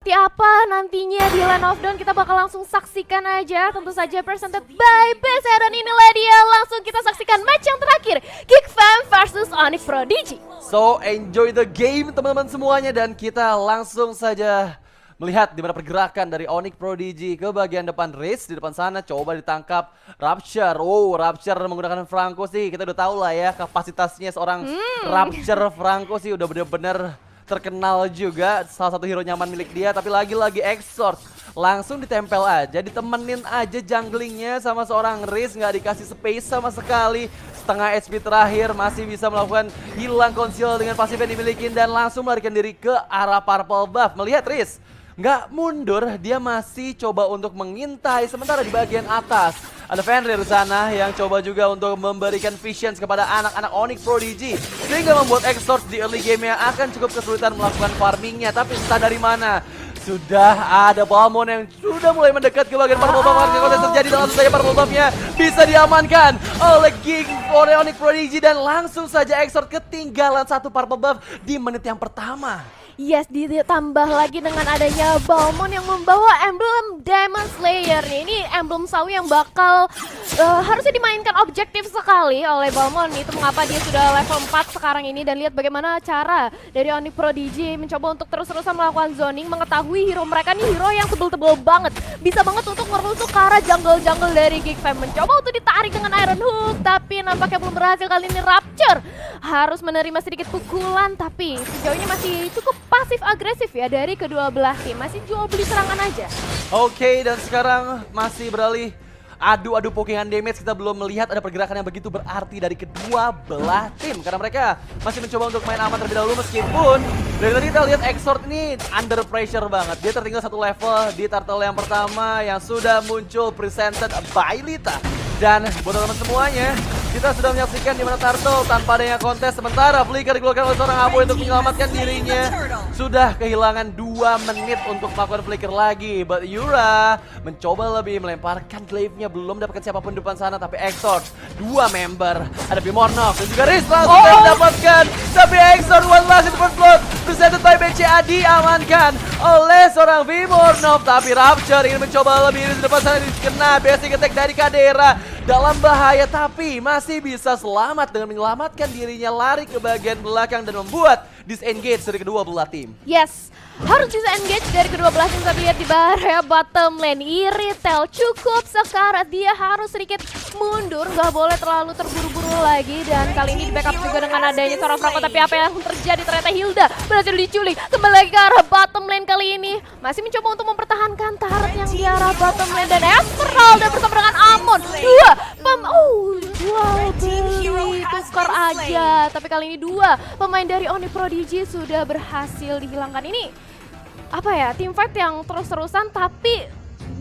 seperti apa nantinya di Land of Dawn, kita bakal langsung saksikan aja. Tentu saja presented by BC, dan inilah dia, langsung kita saksikan match yang terakhir, Geek Fam versus Onyx Prodigy. So enjoy the game teman-teman semuanya, dan kita langsung saja melihat di mana pergerakan dari Onyx Prodigy ke bagian depan. Riz di depan sana coba ditangkap Rapture. Oh, Rapture menggunakan Franco sih, kita udah tahu lah ya kapasitasnya seorang Rapture. Franco sih udah bener-bener terkenal juga, salah satu hero nyaman milik dia. Tapi lagi-lagi Exort langsung ditempel aja, ditemenin aja junglingnya sama seorang Riz, nggak dikasih space sama sekali. Setengah HP terakhir masih bisa melakukan hilang konsil dengan pasif yang dimiliki, dan langsung melarikan diri ke arah purple buff. Melihat Riz nggak mundur, dia masih coba untuk mengintai. Sementara di bagian atas ada Fenrir di sana yang coba juga untuk memberikan visions kepada anak-anak Onyx Prodigy, sehingga membuat Exort di early game-nya akan cukup kesulitan melakukan farmingnya. Tapi entah dari mana sudah ada Balmond yang sudah mulai mendekat ke bagian purple buff. Market kontes terjadi, dan langsung saja purple buff-nya bisa diamankan oleh Onyx Prodigy, dan langsung saja Exort ketinggalan satu purple buff di menit yang pertama. Yes, ditambah lagi dengan adanya Balmond yang membawa emblem Demon Slayer nih. Ini emblem sawi yang bakal harusnya dimainkan objektif sekali oleh Balmond. Itu mengapa dia sudah level 4 sekarang ini. Dan lihat bagaimana cara dari Onyx Prodigy mencoba untuk terus-terusan melakukan zoning, mengetahui hero mereka nih hero yang tebel-tebel banget, bisa banget untuk ngerusuk ke arah jungle-jungle dari Geek Fam. Mencoba untuk ditarik dengan Iron Hook, tapi nampaknya belum berhasil. Kali ini Rapture harus menerima sedikit pukulan, tapi sejauh ini masih cukup pasif agresif ya dari kedua belah tim, masih jual beli serangan aja. Oke, dan sekarang masih beralih adu pokingan damage. Kita belum melihat ada pergerakan yang begitu berarti dari kedua belah tim, karena mereka masih mencoba untuk main aman terlebih dahulu. Meskipun dari tadi kita lihat Exort ini under pressure banget, dia tertinggal satu level di turtle yang pertama yang sudah muncul presented by Lita. Dan buat teman-teman semuanya, kita sudah menyaksikan di mana Turtle tanpa adanya kontes. Sementara Flicker dikeluarkan oleh seorang Abu untuk menyelamatkan dirinya. Sudah kehilangan 2 menit untuk melakukan Flicker lagi. But Yura mencoba lebih, melemparkan glaive-nya, belum dapatkan siapapun di depan sana. Tapi Exort, 2 member, ada Vimornov dan juga Riz langsung mendapatkan. Tapi Exort one last in the first blood, presented by BCA, diamankan oleh seorang Vimornov. Tapi Rapture ingin mencoba lebih di depan sana, dikena basic attack dari Kadera. Dalam bahaya, tapi masih bisa selamat dengan menyelamatkan dirinya, lari ke bagian belakang dan membuat disengage dari kedua belah tim. Yes, harus disengage dari kedua belah tim. Tapi lihat di area bottom lane, Iritel cukup sekarat, dia harus sedikit mundur, nggak boleh terlalu terburu-buru lagi. Dan kali ini di backup juga dengan adanya seorang Franco. Tapi apa yang terjadi, ternyata Hilda berhasil diculik. Kembali lagi ke arah bottom lane, kali ini masih mencoba untuk mempertahankan turret yang di arah bottom lane. Dan Esmeralda bersama dengan Amon, jual beli, tukar aja. Tapi kali ini 2 pemain dari Onyx Prodigy sudah berhasil dihilangkan. Ini apa ya, team fight yang terus-terusan tapi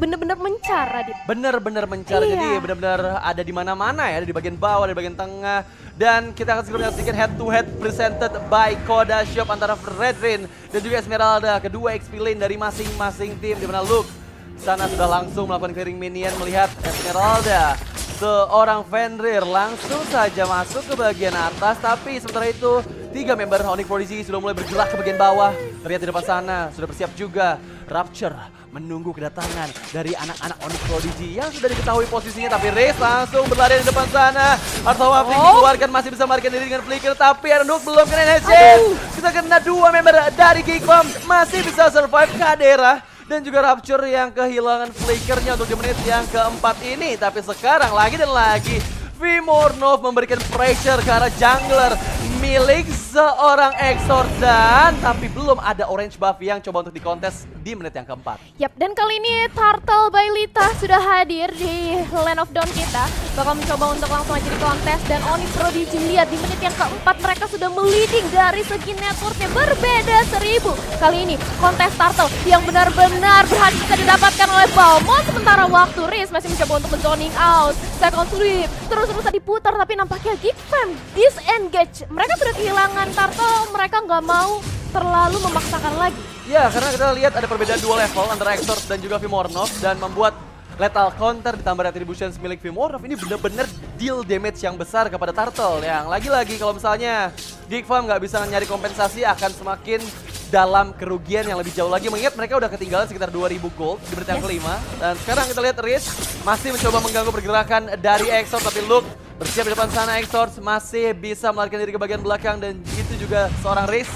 bener-bener mencar, Adit. Bener-bener mencar, Iya. jadi bener-bener ada di mana-mana ya, ada di bagian bawah, ada di bagian tengah. Dan kita akan segera menyaksikan head to head presented by Koda Shop antara Redrin dan juga Esmeralda, kedua XP lane dari masing-masing tim, di mana Luke sana sudah langsung melakukan clearing minion. Melihat Esmeralda, seorang Fenrir langsung saja masuk ke bagian atas. Tapi sementara itu 3 member Onyx Prodigy sudah mulai bergerak ke bagian bawah. Terlihat di depan sana sudah bersiap juga Rapture menunggu kedatangan dari anak-anak Onyx Prodigy yang sudah diketahui posisinya. Tapi Riz langsung berlari di depan sana. Artawa Flick dikeluarkan, masih bisa melarikan diri dengan Flicker. Tapi Arnold belum kena headset. Kita kena 2 member dari Geek Fam, masih bisa survive. Kadera dan juga Rapture yang kehilangan flickernya untuk di menit yang keempat ini. Tapi sekarang lagi dan lagi Vimornov memberikan pressure ke arah jungler milik seorang Exort, dan tapi belum ada orange buff yang coba untuk dikontes di menit yang keempat. Yap, dan kali ini Turtle by Lita sudah hadir di Land of Dawn kita. Bakal mencoba untuk langsung aja di kontes, dan Onyx Prodigy lihat di menit yang keempat mereka sudah meliding dari segi networknya berbeda 1000. Kali ini kontes Turtle yang benar-benar berhasil bisa didapatkan oleh Balmond. Sementara waktu Riz masih mencoba untuk men-zoning out, second sweep, terus-terusan diputar. Tapi nampaknya Geek Fam disengage. Mereka sudah kehilangan Turtle, mereka nggak mau terlalu memaksakan lagi. Ya, karena kita lihat ada perbedaan 2 level antara Exort dan juga Vimornov, dan membuat lethal counter ditambah retributions milik Vimornov ini benar-benar deal damage yang besar kepada Turtle. Yang lagi-lagi kalau misalnya Geek Fam nggak bisa nyari kompensasi, akan semakin dalam kerugian yang lebih jauh lagi. Mengingat mereka udah ketinggalan sekitar 2000 gold di menit yang kelima. Dan sekarang kita lihat Riz masih mencoba mengganggu pergerakan dari Exors, tapi Luke bersiap di depan sana. Exors masih bisa melarikan diri ke bagian belakang dan itu juga seorang Riz.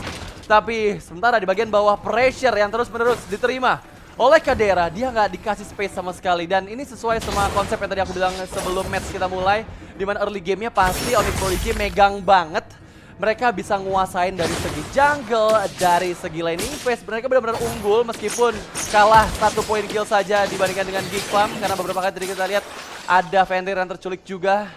Tapi sementara di bagian bawah pressure yang terus-menerus diterima oleh Kadera, dia nggak dikasih space sama sekali. Dan ini sesuai sama konsep yang tadi aku bilang sebelum match kita mulai, dimana early gamenya pasti Onyx Prodigy megang banget. Mereka bisa nguasain dari segi jungle, dari segi laning phase. Mereka benar-benar unggul meskipun kalah 1 poin kill saja dibandingkan dengan Geek Farm. Karena beberapa kali tadi kita lihat ada Fenrir yang terculik juga.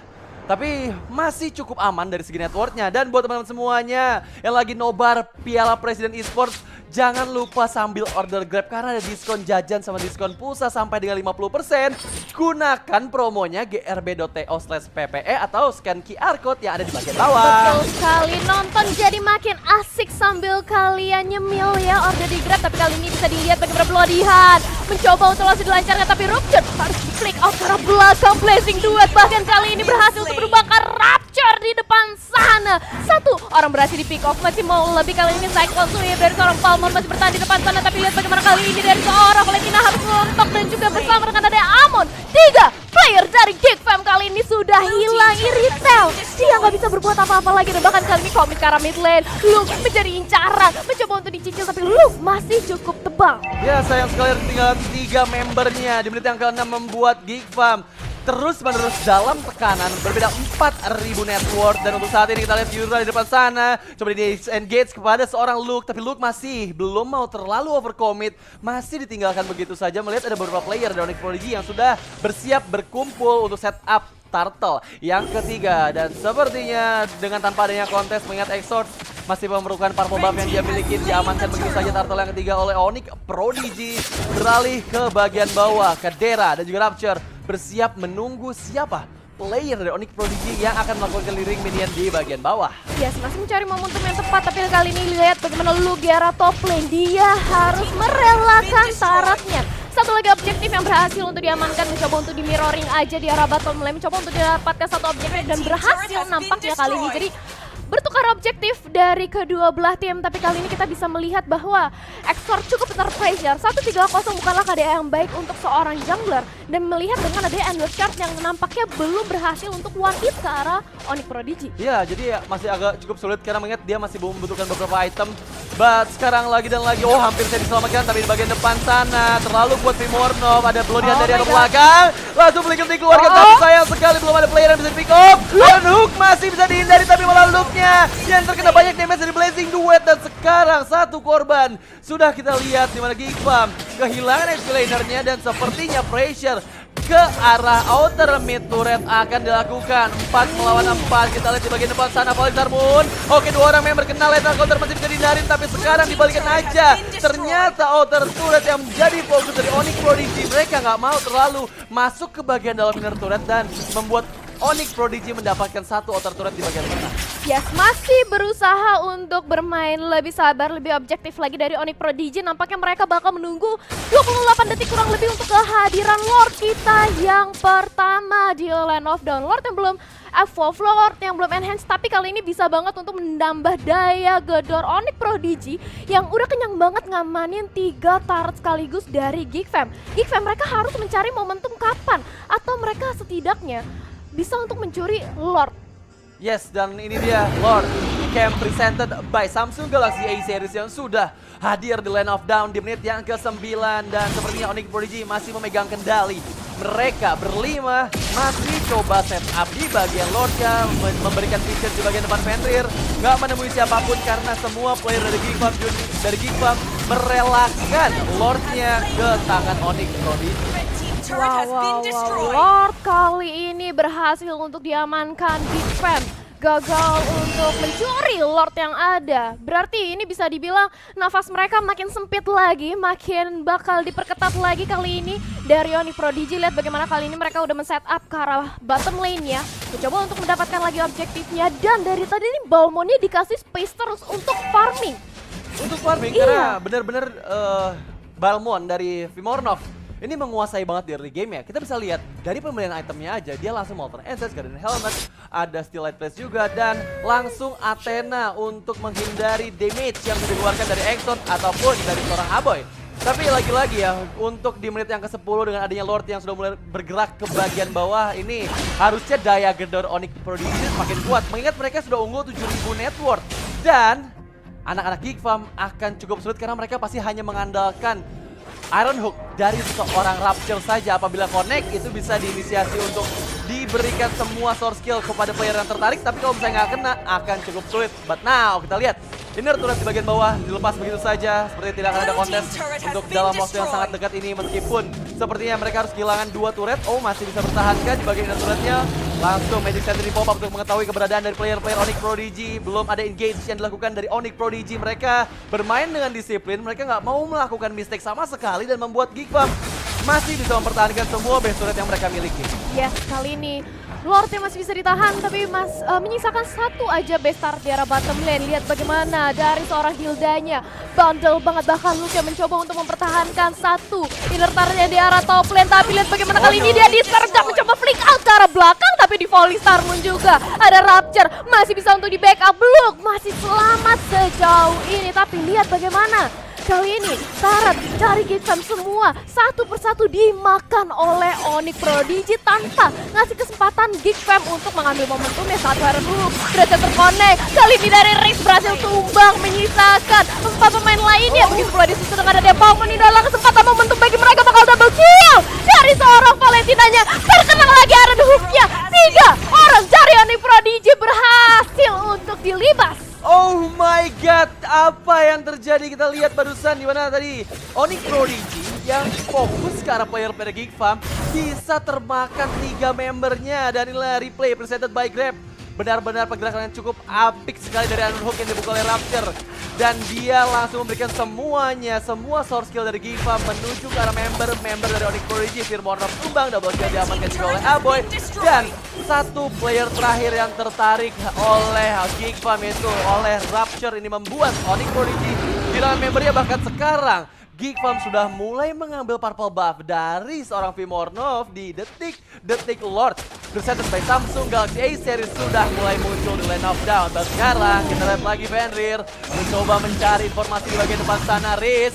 Tapi masih cukup aman dari segi networknya. Dan buat teman-teman semuanya yang lagi nobar Piala Presiden Esports, jangan lupa sambil order Grab karena ada diskon jajan sama diskon pulsa sampai dengan 50%. Gunakan promonya grb.to/ppe atau scan QR code yang ada di bagian bawah. Betul sekali, nonton jadi makin asik sambil kalian nyemil ya order di Grab. Tapi kali ini bisa dilihat bagaimana Bloodihan mencoba untuk langsung dilancarkan, tapi Rupture harus di-flick out karena belakang Blazing Duet. Bahkan kali ini berhasil untuk merupakan Rapture di depan sana. Satu orang berhasil di pick off, masih mau lebih kali ini Cyclone Sweep dari seorang Palmer masih bertahan di depan sana. Tapi lihat bagaimana kali ini dari seorang Valentina harus melontok dan juga bersama dengan ada Amon. 3 player dari Geek Fam kali ini sudah hilang Iritel. Dia nggak bisa berbuat apa-apa lagi dan bahkan kali ini komit ke arah mid lane. Luke menjadi incaran, mencoba untuk dicicil tapi Luke masih cukup tebal. Ya sayang sekali tinggal 3 membernya di menit yang ke-6 membuat Geek Farm terus-menerus dalam tekanan berbeda 4000 net worth. Dan untuk saat ini kita lihat Yura di depan sana coba di engage kepada seorang Luke, tapi Luke masih belum mau terlalu overcommit, masih ditinggalkan begitu saja. Melihat ada beberapa player dari Onyx Prodigy yang sudah bersiap berkumpul untuk setup Turtle yang ketiga. Dan sepertinya dengan tanpa adanya kontes mengingat Exort masih memerlukan purple buff yang dia miliki, diamankan begitu saja Turtle yang ketiga oleh Onyx Prodigy. Beralih ke bagian bawah, Kadera dan juga Rapture bersiap menunggu siapa player dari Onyx Prodigy yang akan melakukan clearing minion di bagian bawah. Yes, masih mencari momentum yang tepat, tapi kali ini lihat bagaimana Lugiara top lane. Dia harus merelakan syaratnya. Satu lagi objektif yang berhasil untuk diamankan, mencoba untuk di mirroring aja di arah bottom lane, mencoba untuk didapatkan satu objektif dan berhasil nampaknya kali ini. Jadi bertukar objektif dari kedua belah tim, tapi kali ini kita bisa melihat bahwa Exor cukup terpressure. 1-3-0 bukanlah keadaan yang baik untuk seorang jungler, dan melihat dengan adanya endless charge yang nampaknya belum berhasil untuk one hit ke arah Onyx Prodigy. Ya, jadi ya masih agak cukup sulit karena mengingat dia masih membutuhkan beberapa item. But sekarang lagi dan lagi, oh hampir saya diselamatkan, tapi di bagian depan sana terlalu buat Vimornov, ada Bloodihan dari arah belakang, langsung beli dikeluarkan, tapi sayang sekali belum ada player yang bisa di pick up. Dan Hook masih bisa dihindari, tapi malah Luke-nya yang terkena banyak damage dari Blazing Duet. Dan sekarang satu korban sudah kita lihat di mana Geek Farm kehilangan escalatornya dan sepertinya pressure ke arah outer mid turret akan dilakukan. 4 melawan 4, kita lihat di bagian depan sana Valisar Moon. Oke, 2 orang member kena lethal counter masih bisa dihindarin, tapi sekarang dibalikin aja. Ternyata outer turret yang menjadi fokus dari Onyx Prodigy. Mereka nggak mau terlalu masuk ke bagian dalam inner turret dan membuat Onyx Prodigy mendapatkan satu outer turret di bagian tengah. Yes, masih berusaha untuk bermain lebih sabar, lebih objektif lagi dari Onyx Prodigy. Nampaknya mereka bakal menunggu 28 detik kurang lebih untuk kehadiran Lord kita yang pertama di Land of Dawn. Lord yang belum evolve, Lord yang belum enhance, tapi kali ini bisa banget untuk menambah daya gedor Onyx Prodigy yang udah kenyang banget ngamanin 3 turret sekaligus dari Geek Fam. Geek Fam mereka harus mencari momentum kapan, atau mereka setidaknya bisa untuk mencuri Lord. Yes, dan ini dia Lord Camp presented by Samsung Galaxy A series yang sudah hadir di Land of Dawn di menit yang ke-9. Dan sepertinya Onyx Prodigy masih memegang kendali. Mereka berlima masih coba setup di bagian Lordnya, memberikan vision di bagian depan Fenrir. Nggak menemui siapapun karena semua player dari Geek Farm merelakan Lordnya ke tangan Onyx Prodigy. Wow, Lord kali ini berhasil untuk diamankan. Geek Fam gagal untuk mencuri Lord yang ada. Berarti ini bisa dibilang nafas mereka makin sempit lagi, makin bakal diperketat lagi kali ini dari Onyx Prodigy. Lihat bagaimana kali ini mereka udah men-setup ke arah bottom lane-nya, mencoba untuk mendapatkan lagi objektifnya. Dan dari tadi ini Balmonnya dikasih space terus untuk farming. Untuk farming karena benar-benar Balmon dari Vimornov ini menguasai banget di early game ya. Kita bisa lihat dari pembelian itemnya aja, dia langsung Molten Essence, Guardian Helmet, ada Steel Light Place juga, dan langsung Athena untuk menghindari damage yang dikeluarkan dari Exxon ataupun dari seorang Aboy. Tapi lagi-lagi ya, untuk di menit yang ke-10 dengan adanya Lord yang sudah mulai bergerak ke bagian bawah, ini harusnya daya gedor Onyx Prodigy makin kuat, mengingat mereka sudah unggul 7.000 net worth. Dan anak-anak Geek Farm akan cukup sulit karena mereka pasti hanya mengandalkan Iron Hook dari seorang Rapture saja. Apabila connect itu bisa diinisiasi untuk diberikan semua source skill kepada player yang tertarik, tapi kalau misalnya nggak kena akan cukup sulit. But now kita lihat inner turret di bagian bawah dilepas begitu saja, seperti tidak akan ada kontes untuk dalam waktu yang sangat dekat ini, meskipun sepertinya mereka harus kehilangan 2 turret. Oh, masih bisa bertahankan di bagian inner turretnya. Langsung Magic Sentry pop up untuk mengetahui keberadaan dari player-player Onyx Prodigy. Belum ada engage yang dilakukan dari Onyx Prodigy. Mereka bermain dengan disiplin, mereka nggak mau melakukan mistake sama sekali dan membuat Geek Farm masih bisa mempertahankan semua base turret yang mereka miliki. Yes, kali ini Lordnya masih bisa ditahan, tapi menyisakan satu aja base start di arah bottom lane. Lihat bagaimana dari seorang Hildanya, bandel banget, bahkan Luke yang mencoba untuk mempertahankan satu inner turretnya di arah top lane. Tapi lihat bagaimana kali ini dia disergap, mencoba flick out ke arah belakang, tapi di volley Starmoon juga. Ada Rapture, masih bisa untuk di backup. Luke masih selamat sejauh ini, tapi lihat bagaimana kali ini Tarat dari Geek Farm semua satu persatu dimakan oleh Onyx Prodigy tanpa ngasih kesempatan Geek Farm untuk mengambil momentumnya. Satu Iron Hook berhasil terkonek, kali ini dari Riz berhasil tumbang, menyisakan 4 pemain lainnya. Begitu pula disusul dengan ada Bowman, ini adalah kesempatan momentum bagi mereka, bakal double kill dari seorang Valentinanya. Terkenang lagi Iron Hooknya, 3 orang dari Onyx Prodigy berhasil untuk dilibas. Oh my god, apa yang terjadi? Kita lihat barusan di mana tadi Onyx Prodigy yang fokus ke arah player Geek Farm bisa termakan 3 membernya. Dan inilah replay presented by Grab. Benar-benar pergerakan yang cukup apik sekali dari Iron Hook yang dibuka oleh Rapture. Dan dia langsung memberikan semuanya, semua source skill dari Geek Farm menuju ke arah member dari Onyx Prodigy. Firmornov tumbang, double kill diamankan juga oleh Aboy. Dan satu player terakhir yang tertarik oleh Geek Farm itu oleh Rapture, ini membuat Onyx Prodigy kehilangan membernya. Bahkan sekarang Geek Farm sudah mulai mengambil purple buff dari seorang Firmornov di detik Lord. Presented by Samsung Galaxy A series sudah mulai muncul di lane of down. Dan sekarang kita lihat lagi Fenrir mencoba mencari informasi di bagian depan sana. Riz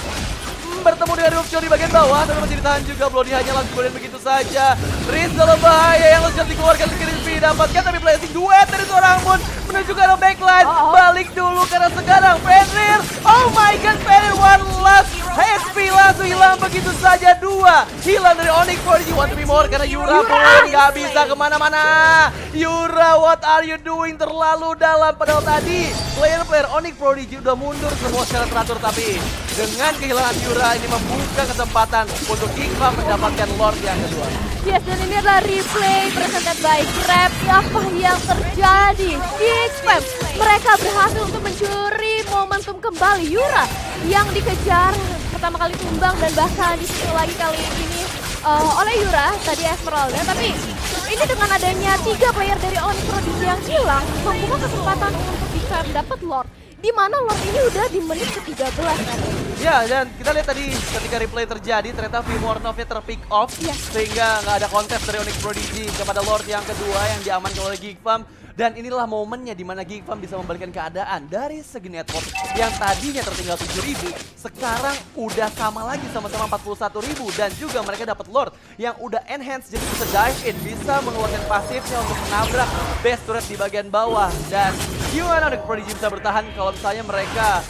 bertemu dengan Rupture di bagian bawah, tapi masih ditahan juga. Bloody hanya langsung kemudian begitu saja. Riz dalam bahaya, yang langsung dikeluarkan Crispy didapatkan, tapi blessing duet dari seorang Moon menuju ke arah backline. Balik dulu karena sekarang Fenrir, oh my god, Fenrir one last HP langsung hilang begitu saja. 2 hilang dari Onyx Prodigy. Want to be more karena Yura pun nggak bisa kemana-mana. Yura, what are you doing? Terlalu dalam, padahal tadi player Onyx Prodigy udah mundur semua secara teratur, tapi dengan kehilangan Yura ini membuka kesempatan untuk Geek Farm mendapatkan Lord yang kedua. Yes, dan ini adalah replay presented by Grab. Apa yang terjadi? Geek Farm, mereka berhasil untuk mencuri momentum kembali. Yura yang dikejar pertama kali tumbang, dan bahkan disusul lagi kali ini oleh Yura tadi Esmeralda. Tapi ini dengan adanya 3 player dari Onyx Prodigy yang hilang, membuka kesempatan untuk Geek Farm dapat Lord, di mana Lord ini udah di menit ke-13 kan. Ya, dan kita lihat tadi ketika replay terjadi, ternyata Firmornovnya terpick off, sehingga nggak ada kontes dari Onyx Prodigy kepada Lord yang kedua yang diamankan oleh Geek Farm. Dan inilah momennya di mana Geek Farm bisa membalikkan keadaan dari segi network yang tadinya tertinggal 7.000, sekarang udah sama lagi sama-sama 41.000, dan juga mereka dapat Lord yang udah enhance, jadi bisa dive in, bisa mengeluarkan pasifnya untuk menabrak base turret di bagian bawah. Dan gimana Onyx Prodigy bisa bertahan kalau misalnya mereka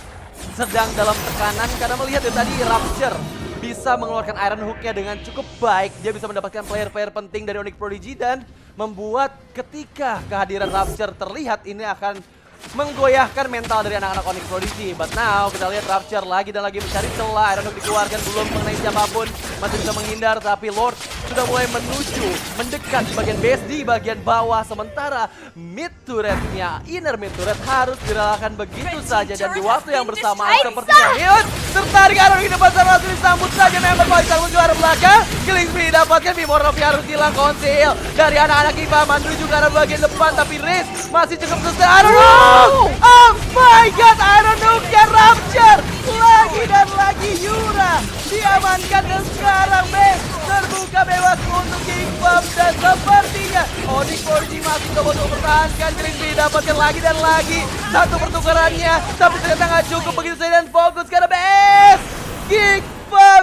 sedang dalam tekanan, karena melihat ya tadi Rapture bisa mengeluarkan Iron Hook-nya dengan cukup baik. Dia bisa mendapatkan player-player penting dari Onyx Prodigy, dan membuat ketika kehadiran Rapture terlihat ini akan menggoyahkan mental dari anak-anak Onyx Prodigy. But now kita lihat Rapture lagi dan lagi mencari celah. Iron Hook dikeluarkan, belum mengenai siapapun, masih bisa menghindar, tapi Lord sudah mulai menuju mendekat bagian base di bagian bawah. Sementara mid turretnya, inner mid turret harus direlakan begitu saja, dan di waktu yang bersamaan sepertinya Mion tertarik Iron Hook di depan sana, langsung disambut saja member Faisal menuju arah belakang. Killing spree dapat didapatkan. Mimorovi harus hilang konsil dari anak-anak IPA menuju ke arah bagian depan, tapi Riz masih cukup susah. I don't know. Oh my god, I don't know. Rapture lagi dan lagi. Yura diamankan dan sekarang terbuka bebas untuk King Bomb, dan sepertinya Onyx Prodigy masih coba untuk mempertahankan. Crispy didapatkan lagi dan lagi satu pertukarannya, tapi ternyata nggak cukup begitu saja dan fokus ke arah BS. King Bomb